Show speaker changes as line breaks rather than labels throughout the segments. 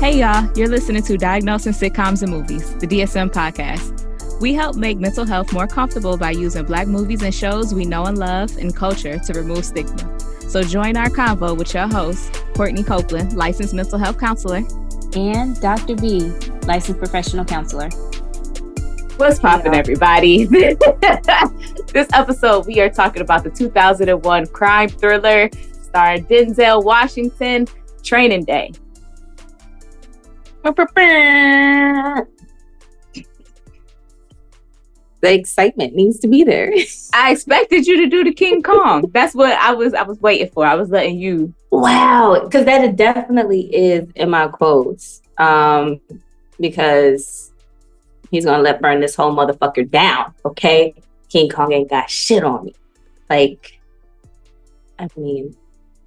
Hey y'all, you're listening to Diagnosing Sitcoms and Movies, the DSM podcast. We help make mental health more comfortable by using Black movies and shows we know and love and culture to remove stigma. So join our convo with your host, Courtney Copeland, licensed mental health counselor.
And Dr. B, licensed professional counselor.
What's poppin', everybody? This episode, we are talking about the 2001 crime thriller starring Denzel Washington, Training Day.
The excitement needs to be there.
I expected you to do the King Kong. That's what I was waiting for. I was letting you.
Wow, because that definitely is in my quotes. Because he's gonna burn this whole motherfucker down. Okay, King Kong ain't got shit on me. Like, I mean,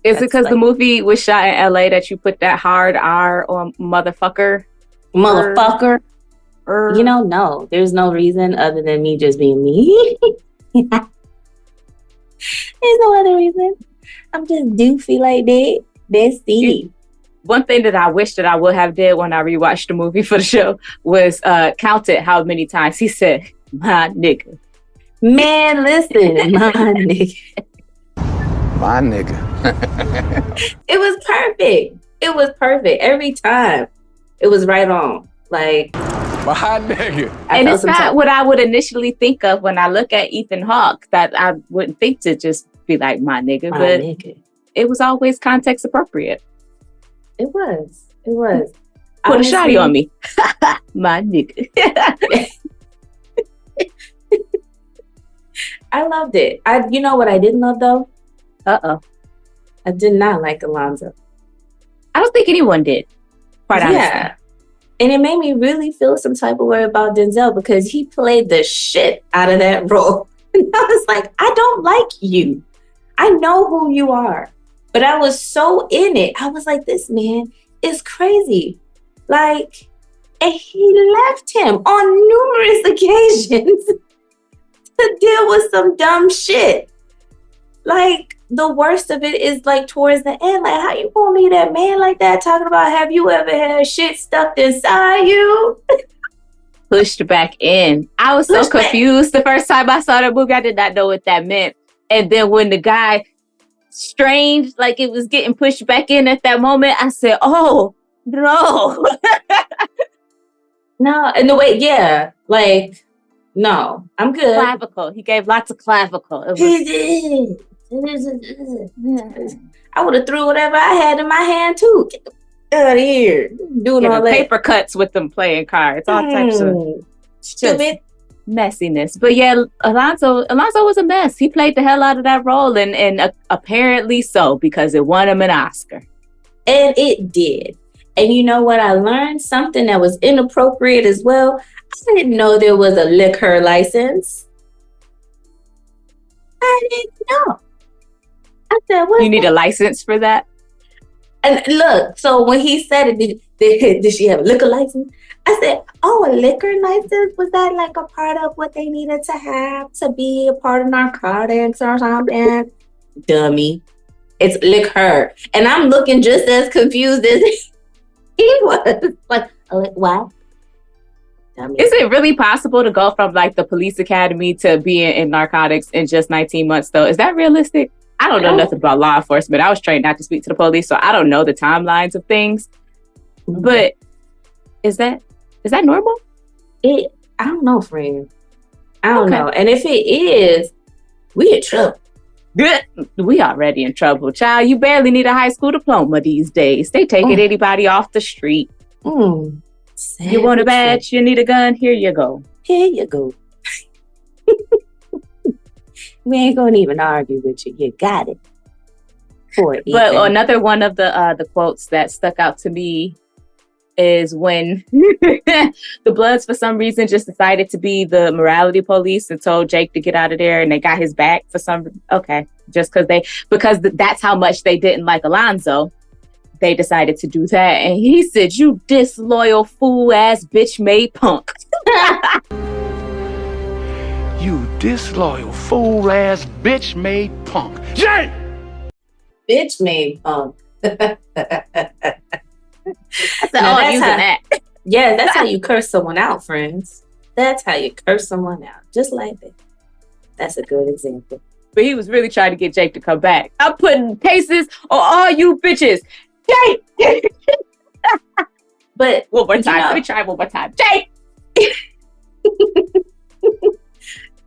is it because the movie was shot in LA that you put that hard R on motherfucker?
Motherfucker. You know, no, there's no reason other than me just being me. There's no other reason. I'm just doofy like that. That's it.
One thing that I wish that I would have did when I rewatched the movie for the show was counted how many times he said, my nigga.
Man, listen, my nigga.
My nigga.
It was perfect. It was perfect. Every time. It was right on. Like,
My nigga.
And it's not what I would initially think of when I look at Ethan Hawke, that I wouldn't think to just be like, my nigga. But it was always context appropriate.
It was. It was.
Put a shotty on me. My nigga.
I loved it. You know what I didn't love, though?
Uh-oh.
I did not like Alonzo.
I don't think anyone did. Quite honestly.
Yeah. And it made me really feel some type of way about Denzel because he played the shit out of that role. And I was like, I don't like you. I know who you are. But I was so in it. I was like, this man is crazy. Like, and he left him on numerous occasions to deal with some dumb shit. Like, the worst of it is like towards the end. Like, how you gonna leave that man like that? Talking about, have you ever had shit stuffed inside you?
Pushed back in. I was so confused the first time I saw that movie. I did not know what that meant. And then when the guy strange, like it was getting pushed back in at that moment, I said, oh, no.
No, and the way, yeah, like, no, I'm good.
Clavicle. He gave lots of clavicle.
He did. I would have threw whatever I had in my hand too. Get out of here. Doing all that.
Paper cuts with them playing cards. All types of
stupid
messiness. But yeah, Alonzo was a mess. He played the hell out of that role and apparently so because it won him an Oscar.
And it did. And you know what? I learned something that was inappropriate as well. I didn't know there was a liquor license. I didn't know. I said, what?
You need a license for that?
And look, so when he said it, did she have a liquor license? I said, oh, a liquor license? Was that like a part of what they needed to have to be a part of narcotics or something? Dummy. It's liquor. And I'm looking just as confused as he was. Like, what? Dummy.
Is it really possible to go from like the police academy to being in narcotics in just 19 months though? Is that realistic? I don't know nothing about law enforcement. I was trained not to speak to the police, so I don't know the timelines of things. Mm-hmm. But is that normal?
I don't know, friend. I don't know. And if it is, we in trouble.
Good. We already in trouble, child. You barely need a high school diploma these days. They taking anybody off the street. You want a badge? You need a gun? Here you go.
Here you go. We ain't gonna even argue with you. You got it.
But another one of the quotes that stuck out to me is when the Bloods, for some reason, just decided to be the morality police and told Jake to get out of there, and they got his back for because that's how much they didn't like Alonzo. They decided to do that, and he said, "You disloyal fool ass bitch made punk."
You disloyal fool ass bitch made punk. Jay!
Bitch made punk.
I'm using that.
Yeah, that's how you curse someone out, friends. That's how you curse someone out. Just like that. That's a good example.
But he was really trying to get Jake to come back. I'm putting cases on all you bitches. Jake!
But
one more time. Let me try one more time. Jake!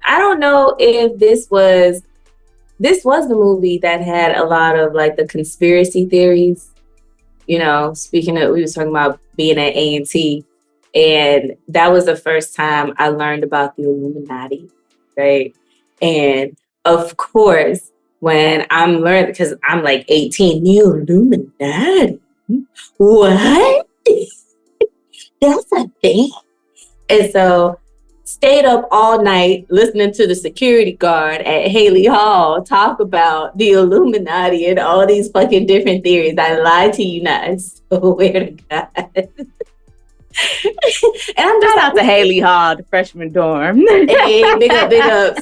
I don't know if this was the movie that had a lot of like the conspiracy theories. You know, speaking of, we was talking about being at A&T, and that was the first time I learned about the Illuminati, right? And of course, when I'm learning, because I'm like 18, the Illuminati, what? That's a thing. And so stayed up all night listening to the security guard at Haley Hall talk about the Illuminati and all these fucking different theories. I lied to you not. I swear to God. And I'm just
out to Haley Hall, the freshman dorm.
Hey, big up.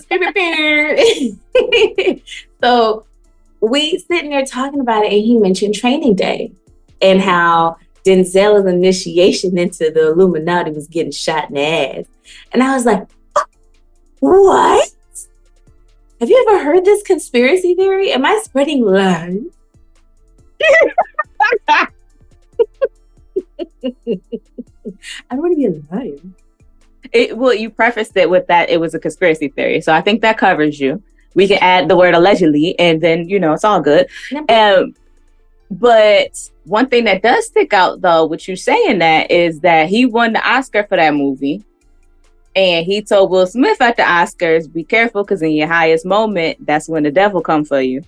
So we sitting there talking about it, and he mentioned Training Day and how Denzel's initiation into the Illuminati was getting shot in the ass. And I was like, what? Have you ever heard this conspiracy theory? Am I spreading lies? I don't want to be a liar.
Well, you prefaced it with that it was a conspiracy theory. So I think that covers you. We can add the word allegedly, and then, it's all good. But one thing that does stick out, though, with you saying that, is that he won the Oscar for that movie. And he told Will Smith at the Oscars, be careful, because in your highest moment, that's when the devil come for you.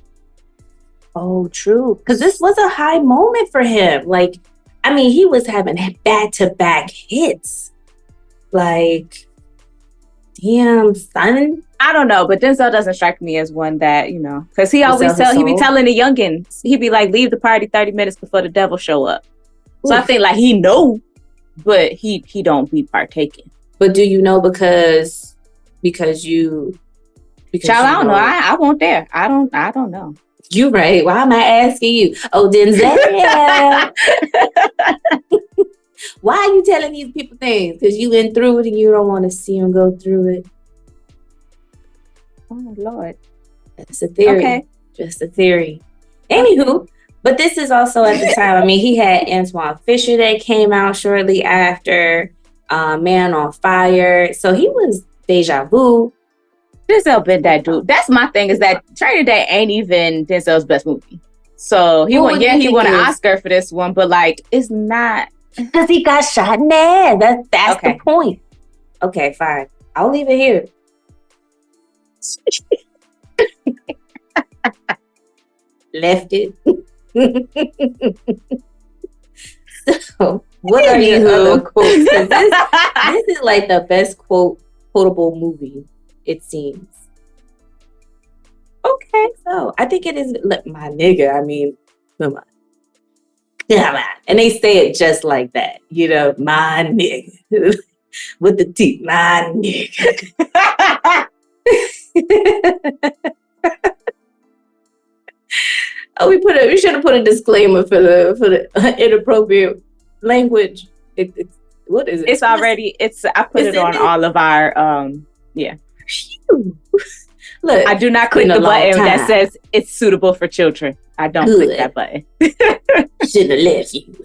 Oh, true. Because this was a high moment for him. Like, I mean, he was having back-to-back hits. Like, damn, son.
I don't know, but Denzel doesn't strike me as one that, because he always he be telling the youngins, he be like, leave the party 30 minutes before the devil show up. So I think like he know, but he don't be partaking.
But do you know because you
child, I don't know. I won't dare. I don't know.
You right. Why am I asking you? Oh, Denzel. Why are you telling these people things? Because you went through it and you don't want to see them go through it.
Oh, Lord.
That's a theory.
Okay.
Just a theory. Anywho, but this is also at the time. I mean, he had Antoine Fisher that came out shortly after, Man on Fire. So he was Deja Vu.
Denzel been that dude. That's my thing, is that Training Day ain't even Denzel's best movie. So he won an Oscar for this one, but like, it's not.
Because he got shot in the ass. That's okay. The point. Okay, fine. I'll leave it here. Left it. So, what are your other quotes? This is like the best quotable movie, it seems. Okay, so I think it is. Look, my nigga. I mean, come on. And they say it just like that, my nigga. With the teeth, my nigga. Oh, we should have put a disclaimer for the inappropriate language. What is it?
It's already. I put it on all of our. Yeah. Look, I do not click the button that says it's suitable for children. I don't click that button.
Shouldn't have left you.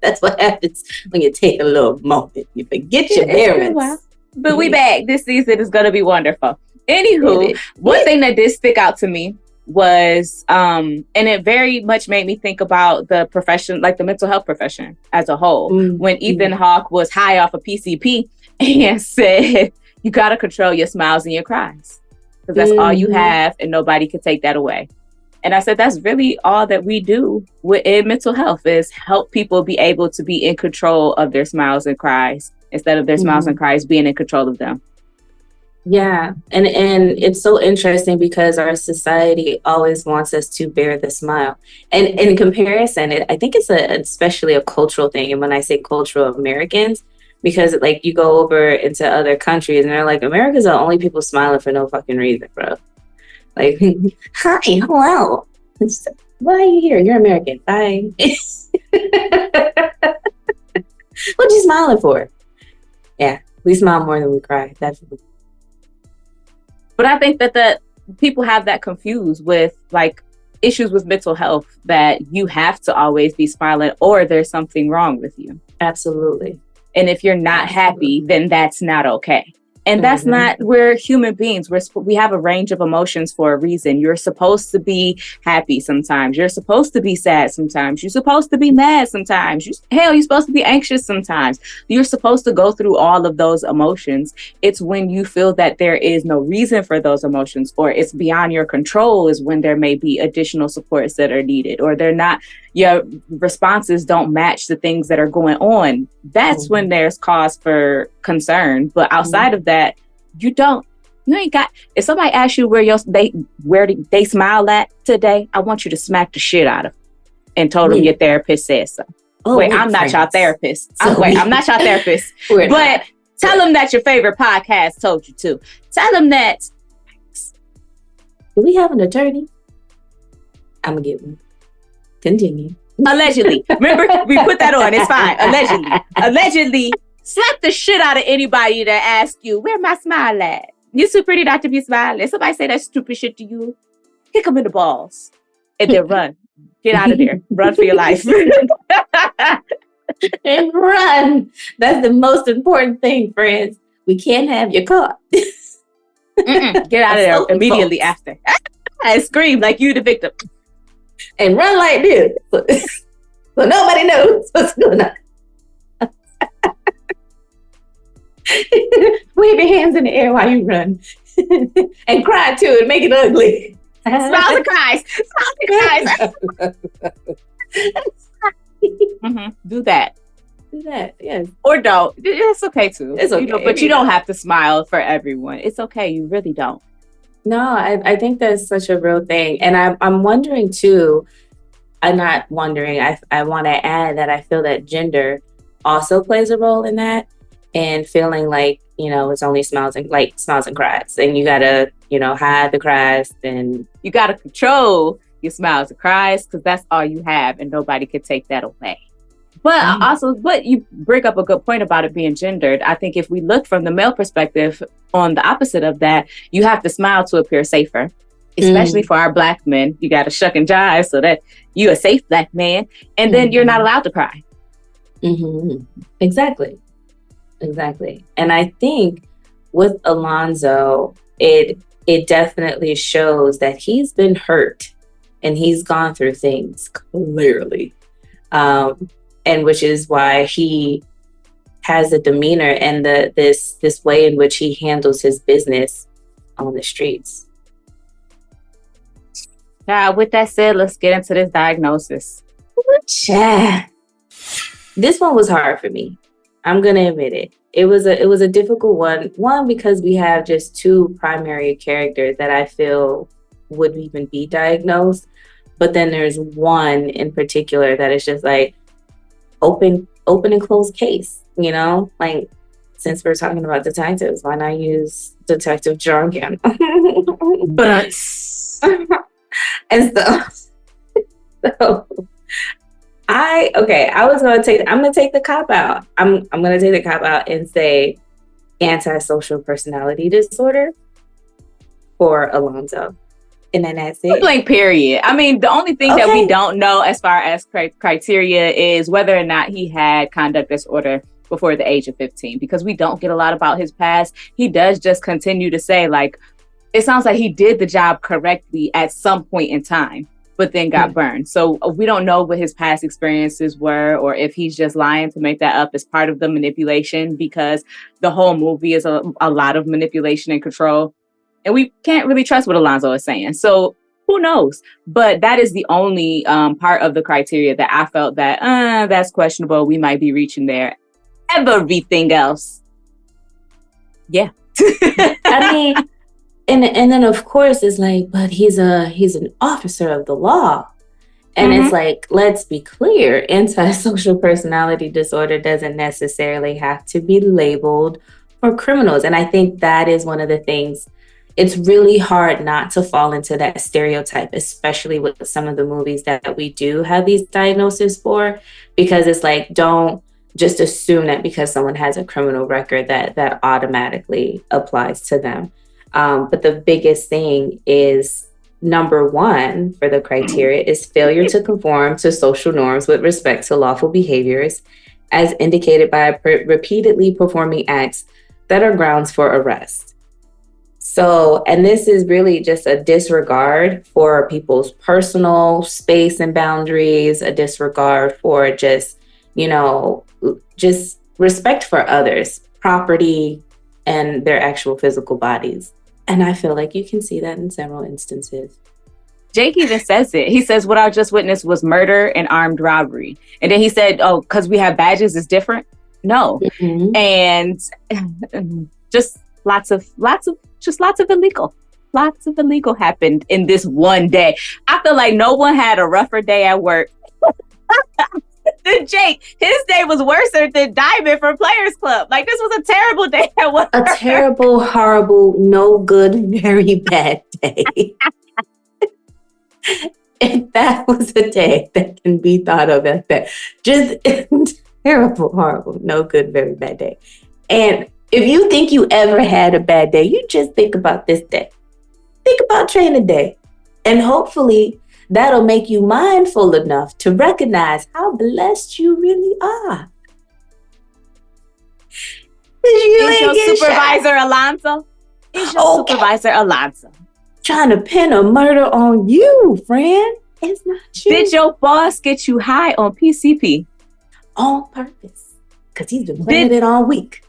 That's what happens when you take a little moment. You forget your parents.
But we back. This season is going to be wonderful. Anywho, one thing that did stick out to me was, and it very much made me think about the profession, like the mental health profession as a whole. When Ethan Hawke was high off of PCP and said, you got to control your smiles and your cries, because that's all you have and nobody can take that away. And I said, that's really all that we do in mental health, is help people be able to be in control of their smiles and cries instead of their smiles and cries being in control of them. Yeah.
And it's so interesting because our society always wants us to bear the smile. And in comparison, I think it's especially a cultural thing. And when I say cultural, Americans, because like you go over into other countries and they're like, America's the only people smiling for no fucking reason, bro. Like, hi, hello. Why are you here? You're American. Bye. What you smiling for? Yeah, we smile more than we cry. Definitely.
But I think that people have that confused with like issues with mental health, that you have to always be smiling or there's something wrong with you.
Absolutely.
And if you're not happy, then that's not okay. And that's not, we're human beings. We have a range of emotions for a reason. You're supposed to be happy sometimes. You're supposed to be sad sometimes. You're supposed to be mad sometimes. You're supposed to be anxious sometimes. You're supposed to go through all of those emotions. It's when you feel that there is no reason for those emotions, or it's beyond your control, is when there may be additional supports that are needed, or they're not, your responses don't match the things that are going on. That's when there's cause for concern. But outside of that, you ain't got, if somebody asks you where they smile at today, I want you to smack the shit out of them and told them your therapist said so. I'm not your therapist. I'm not your therapist. But tell them that your favorite podcast told you to. Tell them that.
Do we have an attorney? I'm gonna get one. Continue.
Allegedly. Remember, we put that on. It's fine. Allegedly. Slap the shit out of anybody that asks you, where my smile at? You're too pretty not to be smiling. Somebody say that stupid shit to you, kick them in the balls. And then run. Get out of there. Run for your life.
And run. That's the most important thing, friends. We can't have your car.
Get out of there immediately after. I scream like you the victim.
And run like this. So nobody knows what's going on. Wave your hands in the air while you run. And cry too and make it ugly.
Smiles and cries. Do that.
Do that, yes.
Or don't. It's okay too.
It's okay.
But you don't have to smile for everyone. It's okay. You really don't.
No, I think that's such a real thing. And I'm wondering too, I'm not wondering, I want to add that I feel that gender also plays a role in that, and feeling like, it's only smiles and cries. And you gotta, hide the cries, and
you gotta control your smiles and cries, because that's all you have and nobody can take that away. But you bring up a good point about it being gendered. I think if we look from the male perspective on the opposite of that, you have to smile to appear safer, especially for our Black men. You got to shuck and jive so that you're a safe Black man, and then you're not allowed to cry.
Exactly. And I think with Alonzo, it definitely shows that he's been hurt and he's gone through things, clearly. And which is why he has a demeanor and this way in which he handles his business on the streets.
With that said, let's get into this diagnosis.
This one was hard for me. I'm gonna admit it. It was a difficult one. One, because we have just two primary characters that I feel would even be diagnosed. But then there's one in particular that is just like open and closed case, like, since we're talking about detectives, why not use detective jargon?
But
and so I'm gonna take the cop out. I'm gonna take the cop out and say antisocial personality disorder for Alonzo. And then that's it.
Blank period. I mean, the only thing that we don't know as far as criteria is whether or not he had conduct disorder before the age of 15, because we don't get a lot about his past. He does just continue to say, like, it sounds like he did the job correctly at some point in time, but then got burned. So we don't know what his past experiences were, or if he's just lying to make that up as part of the manipulation, because the whole movie is a lot of manipulation and control. And we can't really trust what Alonzo is saying. So who knows? But that is the only part of the criteria that I felt that that's questionable. We might be reaching there. Everything else. Yeah.
I mean, and then of course it's like, but he's an officer of the law. And it's like, let's be clear, antisocial personality disorder doesn't necessarily have to be labeled for criminals. And I think that is one of the things it's really hard not to fall into that stereotype, especially with some of the movies that we do have these diagnoses for, because it's like, don't just assume that because someone has a criminal record that automatically applies to them. But the biggest thing is, number one for the criteria is failure to conform to social norms with respect to lawful behaviors, as indicated by repeatedly performing acts that are grounds for arrest. So, and this is really just a disregard for people's personal space and boundaries, a disregard for just respect for others, property, and their actual physical bodies. And I feel like you can see that in several instances.
Jake even says it. He says, what I just witnessed was murder and armed robbery. And then he said, oh, because we have badges, it's different. No. Mm-hmm. And just lots of illegal happened in this one day. I feel like no one had a rougher day at work than Jake. His day was worse than Diamond from Players Club. Like, this was a terrible day at work.
A terrible, horrible, no good, very bad day. If that was a day that can be thought of as that, just terrible, horrible, no good, very bad day. And if you think you ever had a bad day, you just think about this day. Think about training day. And hopefully that'll make you mindful enough to recognize how blessed you really are.
Is your supervisor Alonzo? Is your supervisor Alonzo?
Trying to pin a murder on you, friend. It's not you.
Did your boss get you high on PCP?
On purpose. Because he's been playing it all week.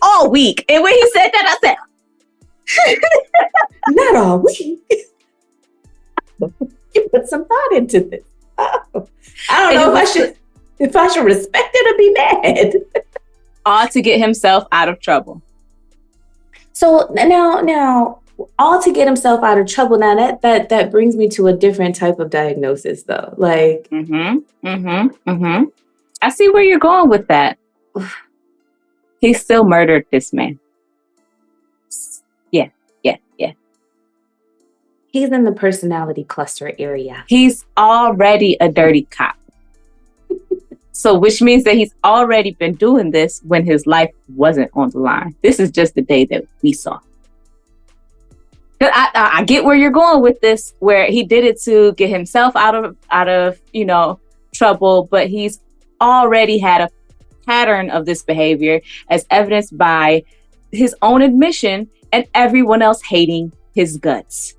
All week. And when he said that, I said,
not all week. You put some thought into this. Oh, I don't know if I should respect it or be mad.
All to get himself out of trouble.
So now, all to get himself out of trouble. Now that brings me to a different type of diagnosis, though. Like,
I see where you're going with that. He still murdered this man. Yeah.
He's in the personality cluster area.
He's already a dirty cop. So, which means that he's already been doing this when his life wasn't on the line. This is just the day that we saw. I get where you're going with this, where he did it to get himself out of trouble, but he's already had a pattern of this behavior, as evidenced by his own admission and everyone else hating his guts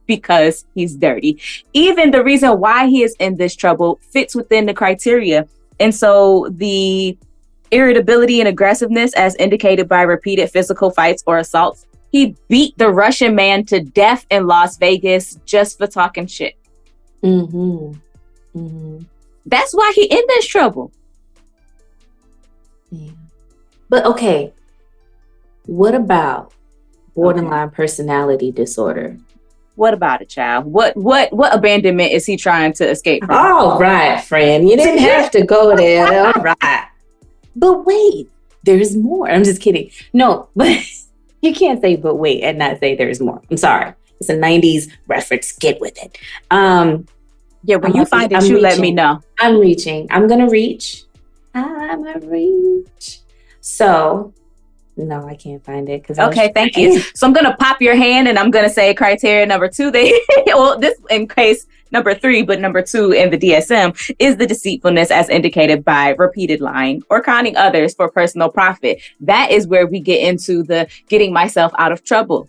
because he's dirty. Even the reason why he is in this trouble fits within the criteria. And so the irritability and aggressiveness, as indicated by repeated physical fights or assaults, he beat the Russian man to death in Las Vegas just for talking shit. That's why he in this trouble.
Yeah. But okay, what about borderline personality disorder?
What about it, child? What abandonment is he trying to escape from?
All right, friend. You didn't have to go there. All right. But wait, there's more. I'm just kidding. No, but you can't say but wait and not say there's more. I'm sorry. It's a 90s reference. Get with it.
Yeah, when you find it, you let me know.
I'm reaching. I'm going to reach. I'm a reach. So, no, I can't find it.
Okay, thank you. So I'm going to pop your hand and I'm going to say criteria number 2. Well, this in case number 3, but number 2 in the DSM is the deceitfulness as indicated by repeated lying or conning others for personal profit. That is where we get into the getting myself out of trouble.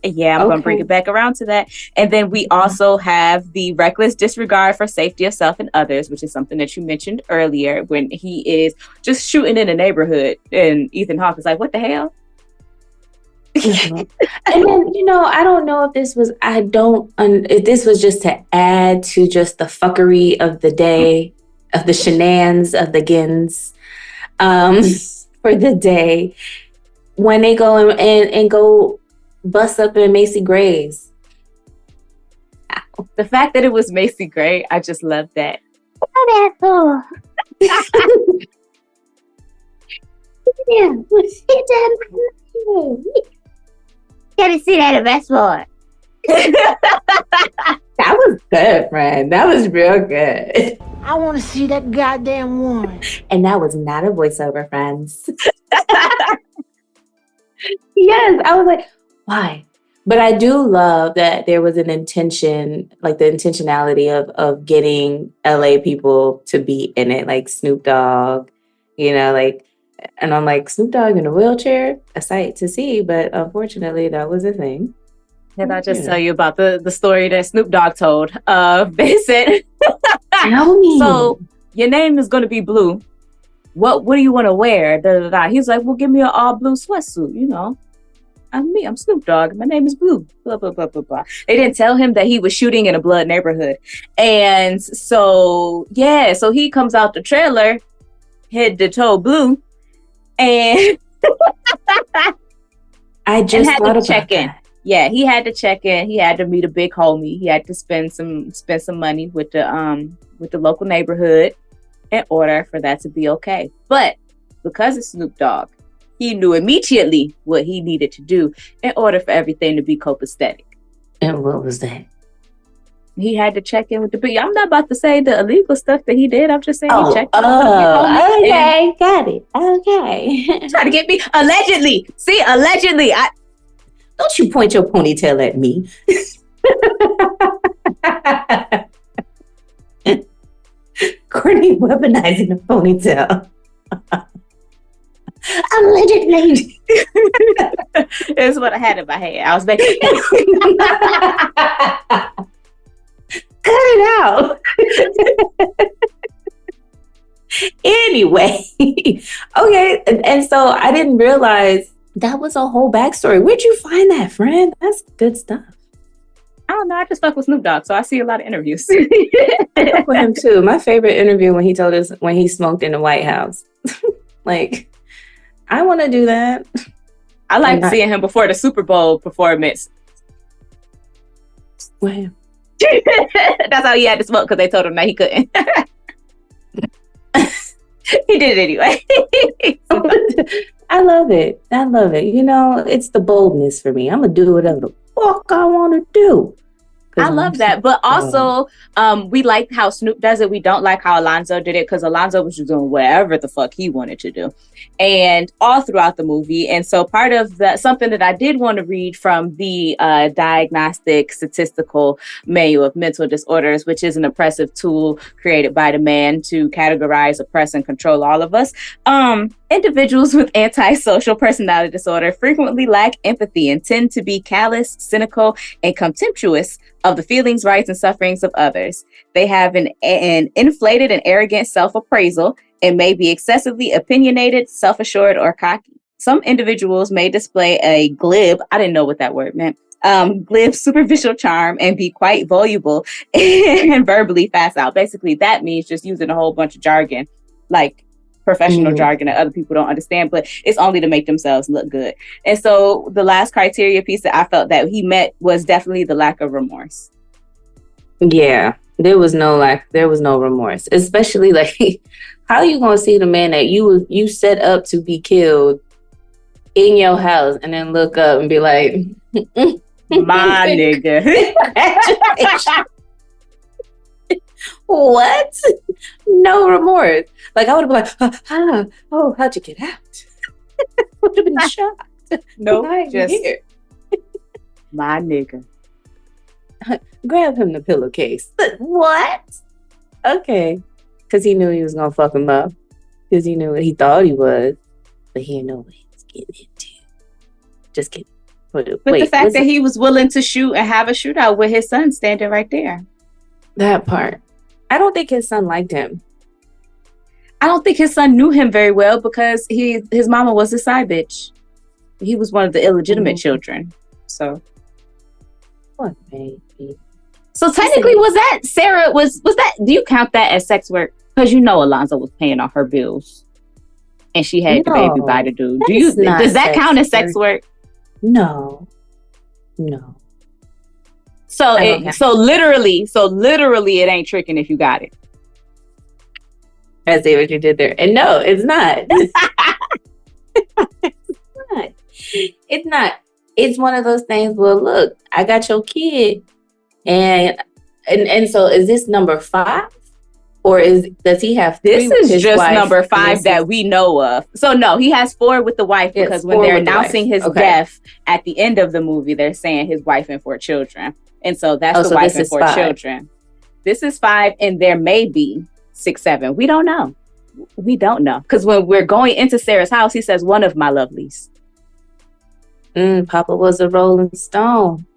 Yeah, I'm going to bring it back around to that. And then we also have the reckless disregard for safety of self and others, which is something that you mentioned earlier when he is just shooting in the neighborhood and Ethan Hawke is like, what the hell?
And then, I don't know if this was, if this was just to add to just the fuckery of the day, of the shenanigans, of the gins for the day, when they go and go bust up in Macy Gray's.
The fact that it was Macy Gray, I just love that.
Oh, that's cool. Yeah, Get to see that the best part. That was good, friend. That was real good.
I want to see that goddamn woman.
And that was not a voiceover, friends. Yes, I was like, why? But I do love that there was an intention, like the intentionality of getting LA people to be in it, like Snoop Dogg, like, and I'm like, Snoop Dogg in a wheelchair, a sight to see, but unfortunately that was a thing.
Did I just tell you about the story that Snoop Dogg told? They said,
Tell me.
So your name is going to be Blue. What do you want to wear? Da, da, da. He's like, well, give me an all blue sweatsuit, I'm Snoop Dogg. My name is Blue. Blah, blah, blah, blah, blah. They didn't tell him that he was shooting in a blood neighborhood. And so he comes out the trailer, head to toe blue, and
I just
had
thought
to
about
check in.
that.
Yeah, he had to check in. He had to meet a big homie. He had to spend some money with the local neighborhood in order for that to be okay. But because it's Snoop Dogg, he knew immediately what he needed to do in order for everything to be copacetic.
And what was that?
He had to check in with the big. I'm not about to say the illegal stuff that he did. I'm just saying he checked in.
Okay, got it. Okay.
Try to get me allegedly. See, allegedly.
Don't you point your ponytail at me. Courtney weaponizing a ponytail. Allegedly.
It's what I had in my head. I was making
Cut it out. Anyway. Okay. And so I didn't realize that was a whole backstory. Where'd you find that, friend? That's good stuff.
I don't know. I just fuck with Snoop Dogg, so I see a lot of interviews.
I fuck with him too. My favorite interview when he told us when he smoked in the White House. Like, I want to do that.
I like seeing him before the Super Bowl performance.
Wow.
That's how he had to smoke, because they told him that he couldn't. He did it anyway.
I love it. It's the boldness for me. I'm going to do whatever the fuck I want to do.
I love that. But also, we like how Snoop does it. We don't like how Alonzo did it, because Alonzo was just doing whatever the fuck he wanted to do. And all throughout the movie. And so part of something that I did want to read from the Diagnostic Statistical Manual of Mental Disorders, which is an oppressive tool created by the man to categorize, oppress, and control all of us. Individuals with antisocial personality disorder frequently lack empathy and tend to be callous, cynical, and contemptuous of the feelings, rights, and sufferings of others. They have an inflated and arrogant self-appraisal and may be excessively opinionated, self-assured, or cocky. Some individuals may display a glib, I didn't know what that word meant, glib superficial charm and be quite voluble and verbally fast out. Basically, that means just using a whole bunch of jargon, like professional jargon that other people don't understand, but it's only to make themselves look good. And so the last criteria piece that I felt that he met was definitely the lack of remorse.
Yeah, there was no remorse, especially like, how you going to see the man that you set up to be killed in your house and then look up and be like,
my nigga.
What? No remorse. Like, I would have been like, how'd you get out? Would have been shocked.
No, just here. My nigga.
Grab him the pillowcase. What? Okay. Because he knew he was going to fuck him up. Because he knew what he thought he was. But he didn't know what he was getting into. Just kidding.
But the fact that he was willing to shoot and have a shootout with his son standing right there.
That part. I don't think his son liked him.
I don't think his son knew him very well, because his mama was a side bitch. He was one of the illegitimate children. So.
What baby?
So technically, was that Sarah? Was that? Do you count that as sex work? Because Alonzo was paying off her bills, and she had the baby by the dude. Does that count as sex work?
No.
So literally, it ain't tricking if you got it.
I see what you did there. And no, it's not. It's not. it's one of those things. Well, look, I got your kid, and so is this number 5, or does he have 3?
This is just number 5 that we know of. So no, he has 4 with the wife, because when they're announcing his death at the end of the movie, they're saying his wife and 4 children, and so that's the wife and 4 children. This is 5, and there may be 6, 7. We don't know. Because when we're going into Sarah's house, he says, "One of my lovelies."
Papa was a Rolling Stone.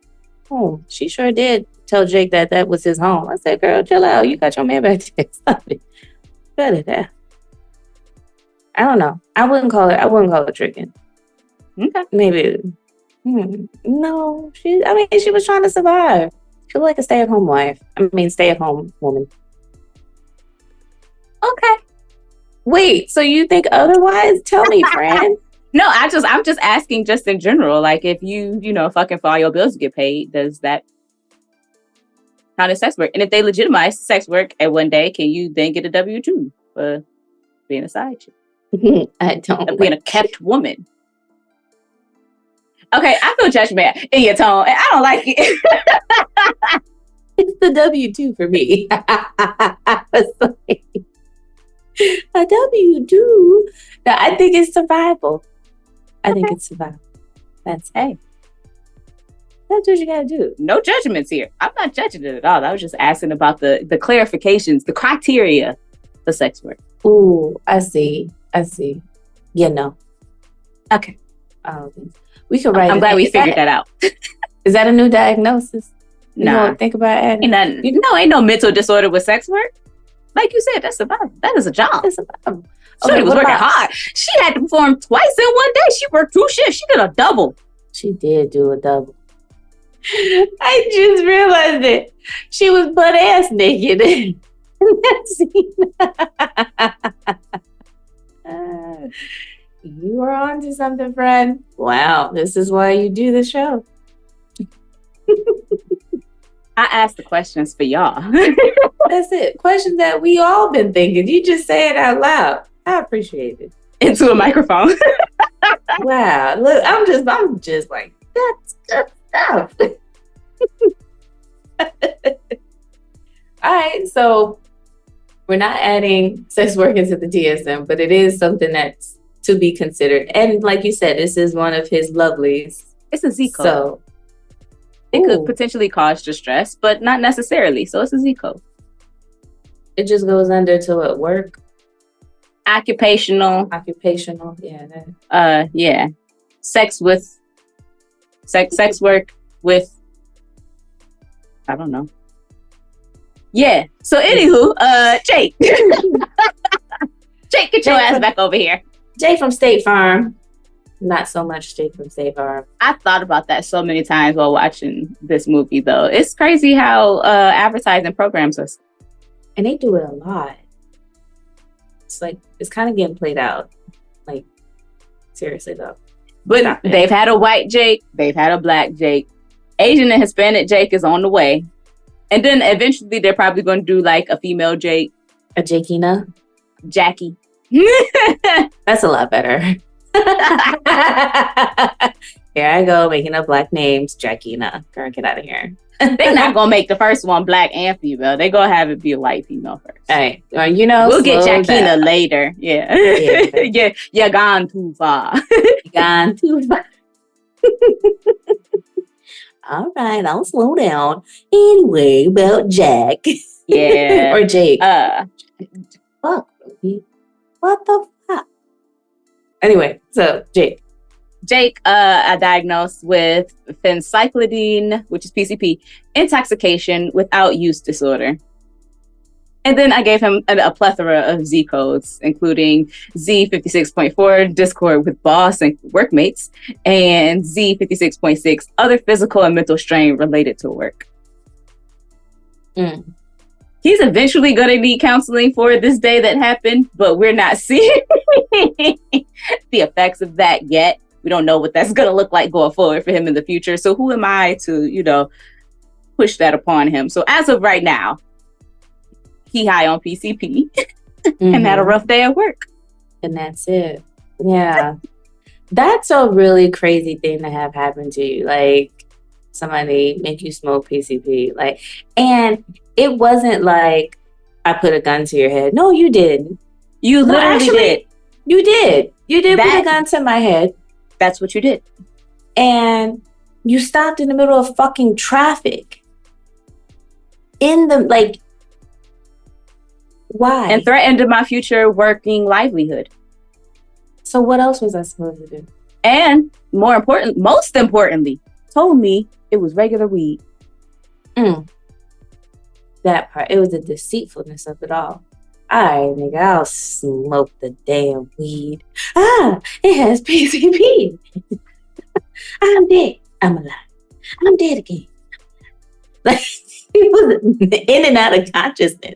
Oh, she sure did tell Jake that was his home. I said, "Girl, chill out. You got your man back there. Stop it. Better that." I don't know. I wouldn't call it tricking.
Okay.
Maybe. No, she was trying to survive. She was like a stay-at-home woman. Okay. Wait, so you think otherwise? Tell me, friend.
No, I'm just asking, just in general. Like, if you fucking for all your bills get paid, does that count as sex work? And if they legitimize sex work at one day, can you then get a W-2 for being a side chick?
I don't.
Being a kept woman. Okay, I feel judgment in your tone, and I don't like it.
It's the W-2 for me. A W-2. No, I think it's survival. It's survival. That's what you gotta do. No
judgments here. I'm not judging it at all. I was just asking about the clarifications, the criteria for sex work.
Ooh, I see. Okay. We could write.
I'm glad we figured that out.
Is that a new diagnosis?
No.
Think about it.
Ain't no mental disorder with sex work. Like you said, that's survival. That is a job.
It's survival.
She was working hard. She had to perform twice in one day. She worked 2 shifts. She did a double.
She did do a double. I just realized it. She was butt ass naked in that scene. You are on to something, friend. Wow, this is why you do the show.
I asked the questions for y'all.
That's it. Questions that we all been thinking. You just say it out loud. I appreciate it.
Into a microphone.
Wow. Look, I'm just like, that's good stuff. All right. So we're not adding sex work into the DSM, but it is something that's to be considered. And like you said, this is one of his lovelies.
It's a Z code.
So
it could potentially cause distress, but not necessarily. So it's a Z code.
It just goes under to at work.
Occupational.
Yeah.
Yeah. Sex work with, I don't know. Yeah. So anywho, Jake. Jake, get your ass back over here.
Jake from State Farm. Not so much Jake from State Farm.
I thought about that so many times while watching this movie, though. It's crazy how advertising programs us.
And they do it a lot. It's like, it's kind of getting played out. Like, seriously, though.
But they've had a white Jake. They've had a black Jake. Asian and Hispanic Jake is on the way. And then eventually they're probably going to do like a female Jake.
A Jakina.
Jackie.
That's a lot better. Here I go, making up black names. Jackina. Girl, get out of here.
They're not going to make the first one black and female. They're going to have it be a white female first.
All right. Well,
we'll get Jackina later. Yeah. Yeah. You're gone too far.
Gone too far. All right, I'll slow down. Anyway, about Jack.
Yeah.
Or Jake.
Fuck.
What the fuck? Anyway, so Jake.
I diagnosed with phencyclidine, which is PCP, intoxication without use disorder. And then I gave him a plethora of Z codes, including Z56.4, discord with boss and workmates, and Z56.6, other physical and mental strain related to work. He's eventually going to need counseling for this day that happened, but we're not seeing the effects of that yet. We don't know what that's going to look like going forward for him in the future. So who am I to, push that upon him? So as of right now, he high on PCP and had a rough day at work.
And that's it. Yeah. That's a really crazy thing to have happen to you. Like somebody make you smoke PCP. Like, and it wasn't like I put a gun to your head. No, you didn't.
You
No,
literally
actually,
did.
You did. You did put a gun to my head.
That's what you did.
And you stopped in the middle of fucking traffic. In the, like, why?
And threatened my future working livelihood.
So what else was I supposed to do?
And most importantly, told me it was regular weed.
That part. It was the deceitfulness of it all. All right, nigga, I'll smoke the damn weed. It has PCP. I'm dead. I'm alive. I'm dead again. Like, he was in and out of consciousness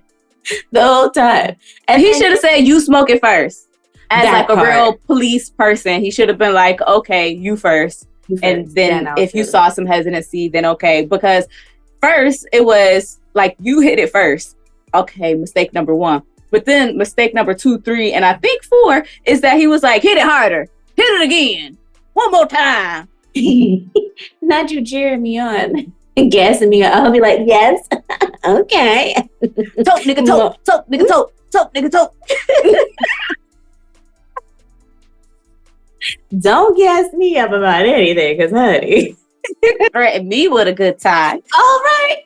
the whole time. And
he should have said, you smoke it first. As like a real police person, he should have been like, okay, you first. And then if you saw some hesitancy, then okay. Because first, it was like, you hit it first. Okay, mistake number 1. But then mistake number 2, 3, and I think 4 is that he was like, hit it harder. Hit it again. One more time.
Not you cheering me on and gassing me up. I'll be like, yes. Okay.
Tote, nigga, tote. Tote, nigga, tote. Tote, nigga, tote.
Don't gas me up about anything, because honey.
Threaten me with a good time.
All right.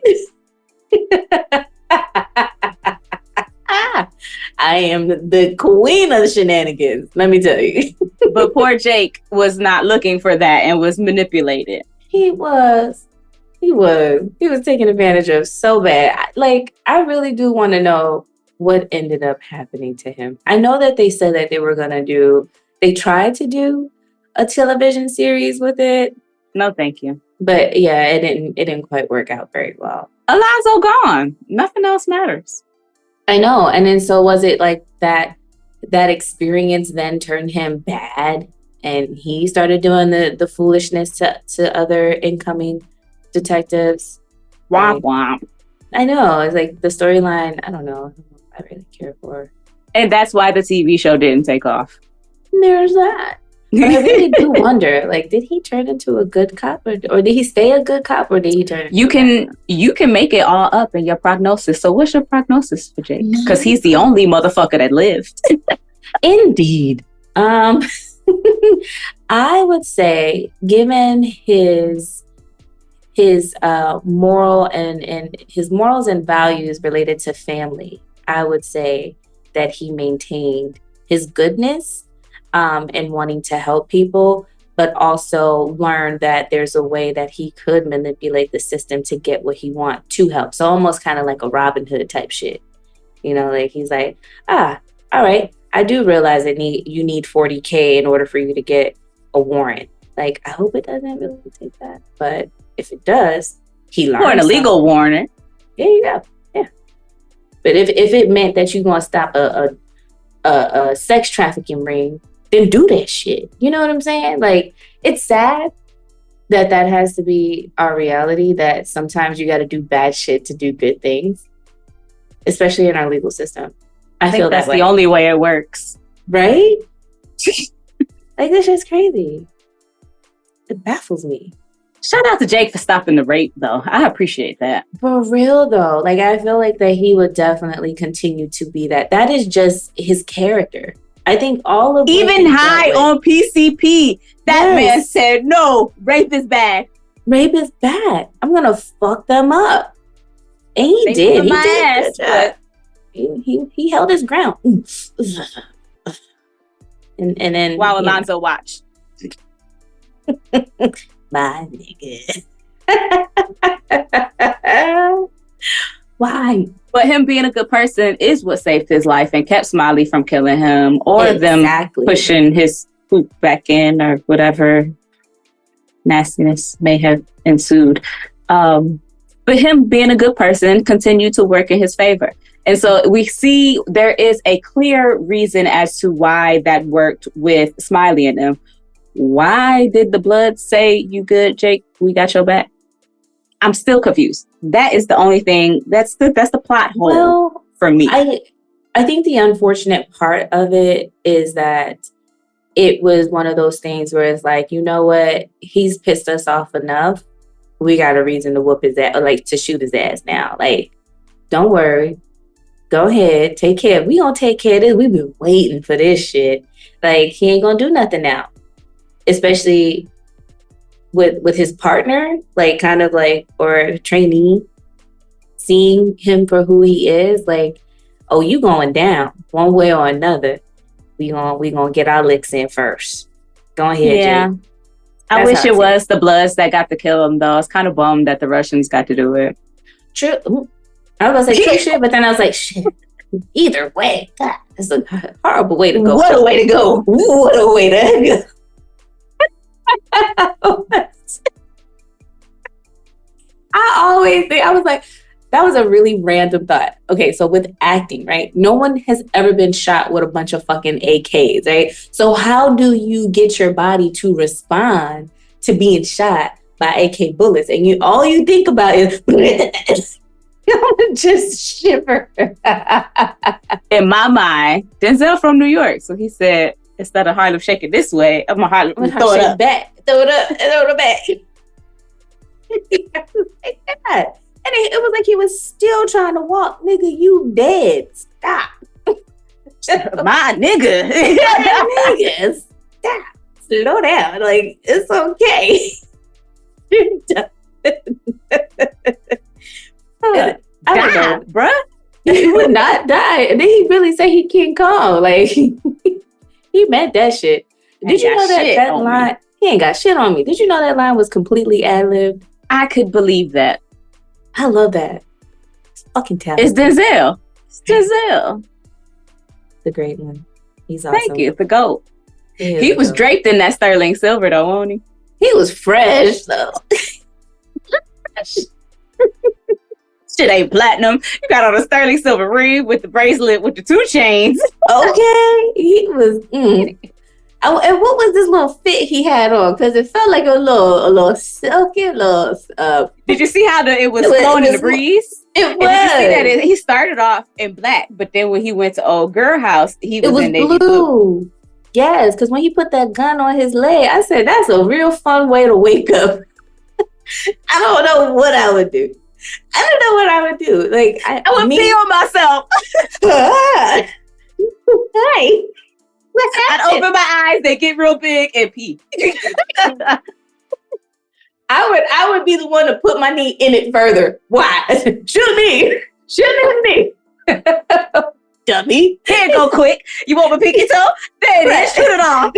I am the queen of the shenanigans, let me tell you.
But poor Jake was not looking for that and was manipulated.
He was taken advantage of so bad. Like, I really do want to know what ended up happening to him. I know that they said that they tried to do a television series with it.
No, thank you.
But yeah, it didn't quite work out very well.
Alonzo gone. Nothing else matters.
I know. And then so was it like that experience then turned him bad and he started doing the foolishness to other incoming detectives?
Womp womp.
I know. It's like the storyline, I don't know if I really care for.
And that's why the TV show didn't take off.
There's that. But I really do wonder, like, did he turn into a good cop or did he stay a good cop or did he turn into
you can make it all up in your prognosis. So what's your prognosis for Jake? Because he's the only motherfucker that lived.
Indeed. I would say, given his moral and his morals and values related to family, I would say that he maintained his goodness and wanting to help people, but also learned that there's a way that he could manipulate the system to get what he wants to help. So almost kind of like a Robin Hood type shit. You know, like he's like, all right, I do realize that you need $40K in order for you to get a warrant. Like, I hope it doesn't really take that. But if it does, he learns.
Or an illegal warrant.
There you go. Yeah. But if it meant that you're going to stop a sex trafficking ring, then do that shit. You know what I'm saying? Like, it's sad that has to be our reality, that sometimes you got to do bad shit to do good things, especially in our legal system. I feel
that's
that way.
the only way it works.
Right? Like, this shit's crazy. It baffles me.
Shout out to Jake for stopping the rape, though. I appreciate that.
For real, though. Like, I feel like that he would definitely continue to be that. That is just his character. I think all of
even high on PCP, that man said, no, rape is bad.
Rape is bad. I'm going to fuck them up. And he did. He did. But he held his ground. And then
while Alonzo watched.
My nigga. Why?
But him being a good person is what saved his life and kept Smiley from killing him or them pushing his poop back in or whatever nastiness may have ensued. But him being a good person continued to work in his favor. And so we see there is a clear reason as to why that worked with Smiley and them. Why did the blood say, you good, Jake? We got your back? I'm still confused. That is the only thing. That's the plot hole for me.
I think the unfortunate part of it is that it was one of those things where it's like, you know what? He's pissed us off enough. We got a reason to whoop his ass, or like to shoot his ass now. Like, don't worry. Go ahead. Take care. We gonna take care of this. We've been waiting for this shit. Like, he ain't gonna do nothing now. Especially with his partner, like kind of like, or trainee, seeing him for who he is, like, oh, you going down one way or another. We gonna get our licks in first. Go ahead,
Yeah.
Jay.
I
That's
wish
how
it
I
was the Bloods that got to kill him, though. I was kind of bummed that the Russians got to do it.
True. I was gonna say true shit, but then I was like, shit. Either way, God, it's a horrible way to go. What a way to go. What a way to go. I always think, I was like, that was a really random thought. Okay, so with acting, right? No one has ever been shot with a bunch of fucking AKs, right? So how do you get your body to respond to being shot by AK bullets? And all you think about is just shiver.
In my mind, Denzel from New York. So he said, instead of Harlem shake it this way, I'm going to Harlem throw it up.
Back. Throw it up and throw it back. I was like, God. And it was like he was still trying to walk. Nigga, you dead. Stop.
My nigga.
Nigga, stop. Slow down. Like, it's okay. I don't know,
bruh.
He would not die. And then he really said he King Kong. Like, he meant that shit. Did you know that line? He ain't got shit on me. Did you know that line was completely ad-libbed?
I could believe that.
I love that. It's fucking talented.
It's Denzel. It's Denzel.
The great one. He's awesome.
Thank you. The GOAT. He was draped in that sterling silver, though, wasn't he?
He was fresh, though.
Shit ain't platinum. You got on a sterling silver ring with the bracelet with the 2 chains.
Okay. He was... And what was this little fit he had on? Because it felt like a little silky,
Did you see how it was flowing in the breeze?
It was.
Did you see that? He started off in black, but then when he went to Old Girl House, it was in navy blue.
Yes, because when he put that gun on his leg, I said, that's a real fun way to wake up. I don't know what I would do. Like,
I would pee on myself.
Hey.
I'd open my eyes, they get real big, and pee.
I would be the one to put my knee in it further. Why? Shoot me. Dummy.
Here, go quick. You want my pinky toe? There it is. Shoot it off.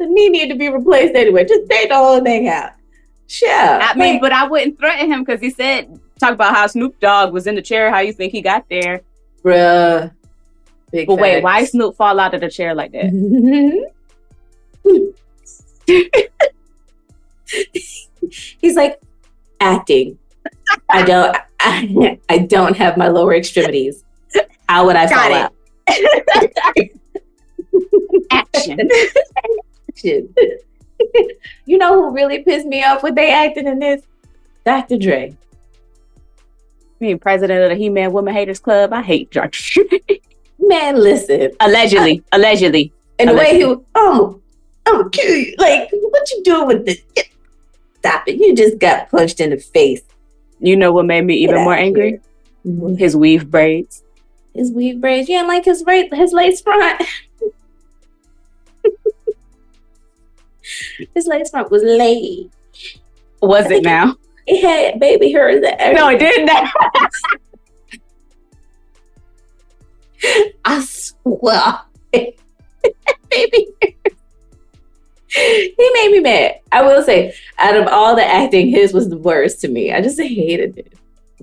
The knee needed to be replaced anyway. Just take the whole thing out. Sure.
I mean, but I wouldn't threaten him because he said, talk about how Snoop Dogg was in the chair. How you think he got there?
Bruh.
But wait, why Snoop fall out of the chair like that?
He's like, acting. I don't have my lower extremities. How would I fall out?
Action.
You know who really pissed me off with they acting in this? Dr. Dre.
You mean president of the He-Man Women Haters Club? I hate Dr. Dre.
Man, listen.
Allegedly.
And the way he was, I'm gonna kill you. Like, what you doing with this? Stop it. You just got punched in the face.
You know what made me even more angry? His weave braids.
His weave braids. You didn't like his lace front? His lace front was laid.
Was it now?
It had baby hairs.
No, it didn't.
I swear. Baby hairs. He made me mad. I will say, out of all the acting, his was the worst to me. I just hated it.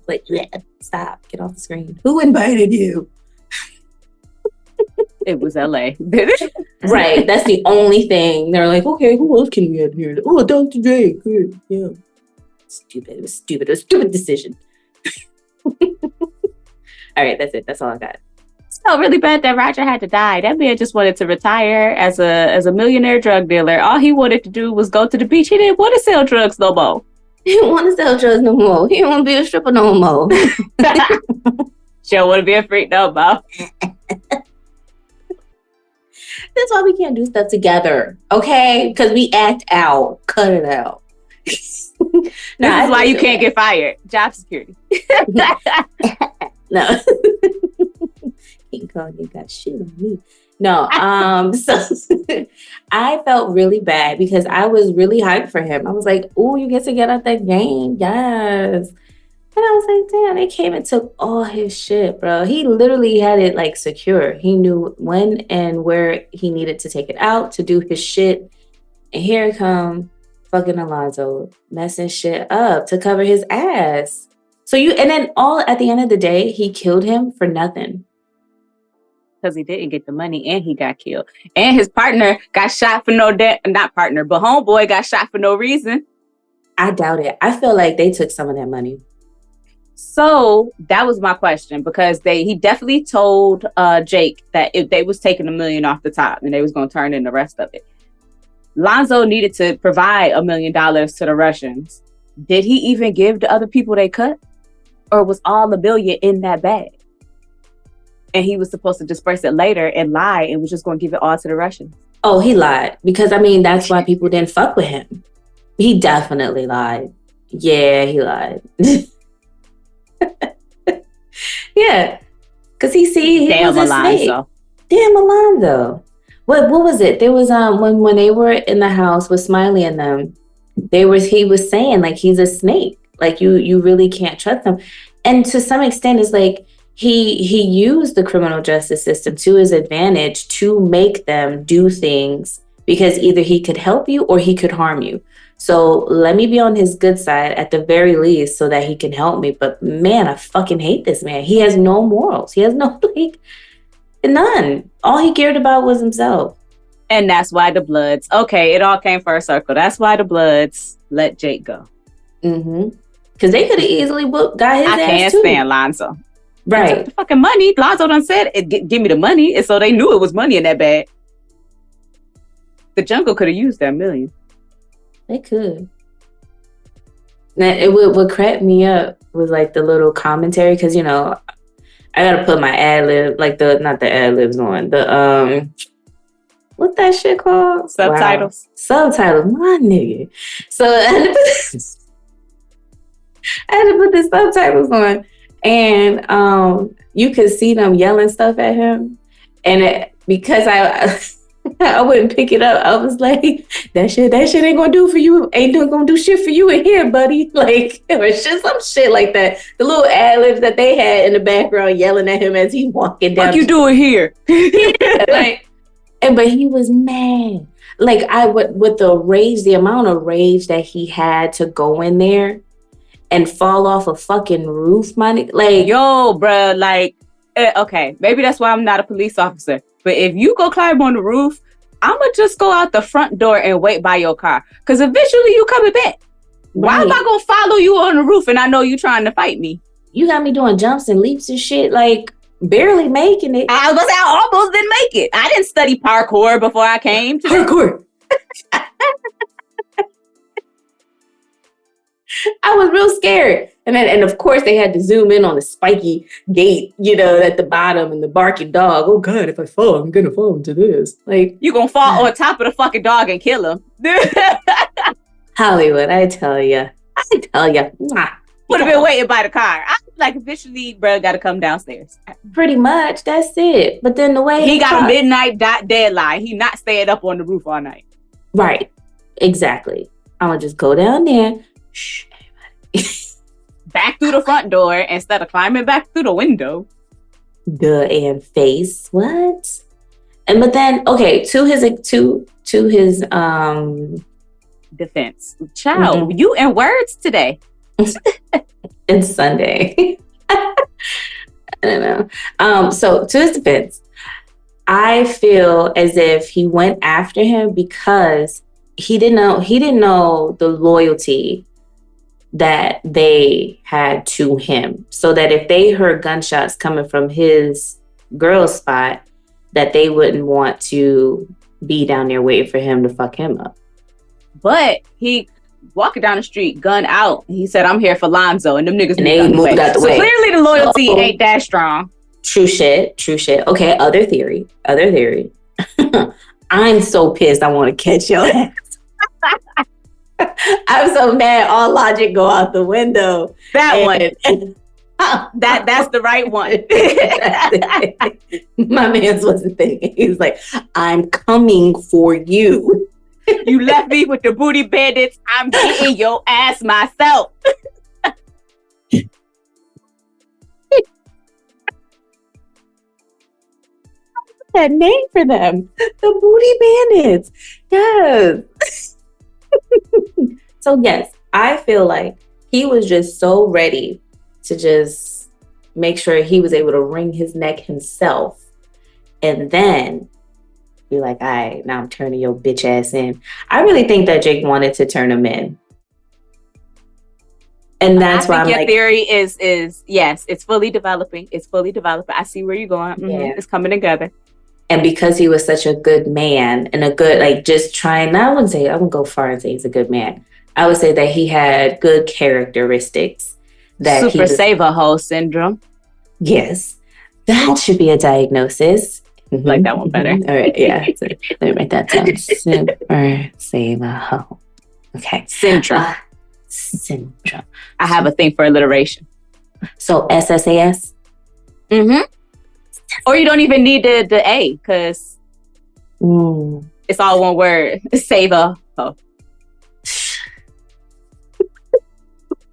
Like, stop. Get off the screen. Who invited you?
It was LA.
Right. That's the only thing. They're like, okay, who else can we have here? Oh, Dr. Dre. Good. Yeah. Stupid. It was stupid. It was a stupid decision. All right. That's it. That's all I got.
It's not really bad that Roger had to die. That man just wanted to retire as a millionaire drug dealer. All he wanted to do was go to the beach. He didn't want to sell drugs no more.
He didn't want to sell drugs no more. He didn't want to be a stripper no more.
She don't want to be a freak no more.
That's why we can't do stuff together, okay? Because we act out. Cut it out.
This is why you can't get fired. Job security.
No. King Kong ain't got shit on me. No, so I felt really bad because I was really hyped for him. I was like, "Oh, you get to get out that game, yes." And I was like, "Damn!" They came and took all his shit, bro. He literally had it like secure. He knew when and where he needed to take it out to do his shit. And here come fucking Alonzo messing shit up to cover his ass. So and then all at the end of the day, he killed him for nothing.
Because he didn't get the money and he got killed. And his partner got shot for not partner, but homeboy got shot for no reason.
I doubt it. I feel like they took some of that money.
So that was my question, because he definitely told Jake that if they was taking $1 million off the top and they was going to turn in the rest of it. Lonzo needed to provide $1 million to the Russians. Did he even give the other people they cut? Or was all $1 billion in that bag? And he was supposed to disperse it later and lie and was just going to give it all to the Russians.
Oh, he lied. Because, I mean, that's why people didn't fuck with him. He definitely lied. Yeah, he lied. Yeah. Because he was a snake. Damn, Alonzo. What was it? There was when they were in the house with Smiley and them, he was saying, like, he's a snake. Like, you really can't trust him. And to some extent, it's like, He used the criminal justice system to his advantage to make them do things because either he could help you or he could harm you. So let me be on his good side at the very least so that he can help me. But man, I fucking hate this man. He has no morals. He has no, none. All he cared about was himself.
And that's why the Bloods, okay, it all came for a circle. That's why the Bloods let Jake go.
Mm-hmm. Because they could have easily got his ass too. I can't
stand Lonzo.
Right.
Took the fucking money. Lonzo done said, give me the money. And so they knew it was money in that bag. The jungle could have used that $1 million.
They could. Now, what cracked me up was like the little commentary. Because, I got to put my ad lib, not the ad libs on. What's that shit called?
Subtitles.
Wow. Subtitles. My nigga. So I had to put the subtitles on. And you could see them yelling stuff at him. And because I wouldn't pick it up, I was like, that shit ain't gonna do for you. Ain't gonna do shit for you in here, buddy. Like, it was just some shit like that. The little ad-libs that they had in the background yelling at him as he walking down.
What you doing here?
But he was mad. Like, with the amount of rage that he had to go in there and fall off a fucking roof, like,
yo, bruh, like, okay, maybe that's why I'm not a police officer. But if you go climb on the roof, I'ma just go out the front door and wait by your car, because eventually you coming back. Right. Why am I gonna follow you on the roof and I know you trying to fight me?
You got me doing jumps and leaps and shit, like barely making it.
I was gonna say I almost didn't make it. I didn't study parkour before I came to
parkour. I was real scared. And of course they had to zoom in on the spiky gate, at the bottom, and the barking dog. Oh God, if I fall, I'm gonna fall into this. Like,
you gonna fall on top of the fucking dog and kill him.
Hollywood, I tell you.
Would have been waiting by the car. I like, eventually, bro, gotta come downstairs.
Pretty much, that's it. But then the way
he got a midnight deadline, he not staying up on the roof all night.
Right, exactly. I'm gonna just go down there. Shh, everybody.
Back through the front door instead of climbing back through the window.
Duh, and face what? But then, okay, to his
defense, child, you in words today.
It's Sunday. I don't know. So to his defense, I feel as if he went after him because he didn't know the loyalty that they had to him. So that if they heard gunshots coming from his girl spot, that they wouldn't want to be down there waiting for him to fuck him up.
But he walking down the street, gun out. He said, "I'm here for Lonzo," and them niggas
moved out the way.
So clearly the loyalty ain't that strong.
True shit. Okay, other theory. I'm so pissed I want to catch your ass. I'm so mad all logic go out the window.
That one. That's the right one.
My man's wasn't thinking. He was like, I'm coming for you.
You left me with the booty bandits. I'm getting your ass myself.
That name for them, the booty bandits. Yes. So yes, I feel like he was just so ready to just make sure he was able to wring his neck himself, and then be like, all right, now I'm turning your bitch ass in. I really think that Jake wanted to turn him in. And that's why I'm
your
like,
theory is yes, it's fully developing. I see where you're going. Mm-hmm. Yeah. It's coming together.
And because he was such a good man and a good, like, just trying, I wouldn't go far and say he's a good man. I would say that he had good characteristics. That
Super saver hole syndrome.
Yes. That should be a diagnosis.
Mm-hmm. Like that one better.
All right, yeah. So, let me write that down. Super saver hole. Okay.
Syndrome.
Syndrome.
I have a thing for alliteration.
So SSAS?
Mm-hmm. Or you don't even need the A, because it's all one word. Saver. Oh.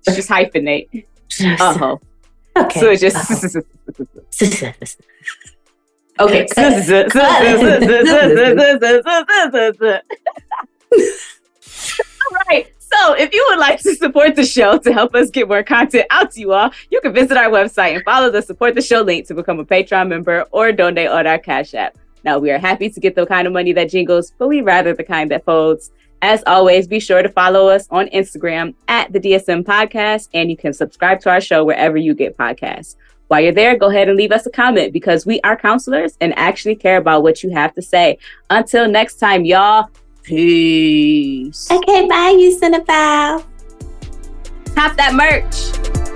Just hyphenate. Uh-huh.
Okay.
So it's just...
Okay.
All right. So if you would like to support the show to help us get more content out to you all, you can visit our website and follow the Support the Show link to become a Patreon member or donate on our Cash App. Now, we are happy to get the kind of money that jingles, but we rather the kind that folds. As always, be sure to follow us on Instagram at the DSM Podcast, and you can subscribe to our show wherever you get podcasts. While you're there, go ahead and leave us a comment, because we are counselors and actually care about what you have to say. Until next time, y'all. Peace.
Okay, bye, you cinephile.
Cop that merch.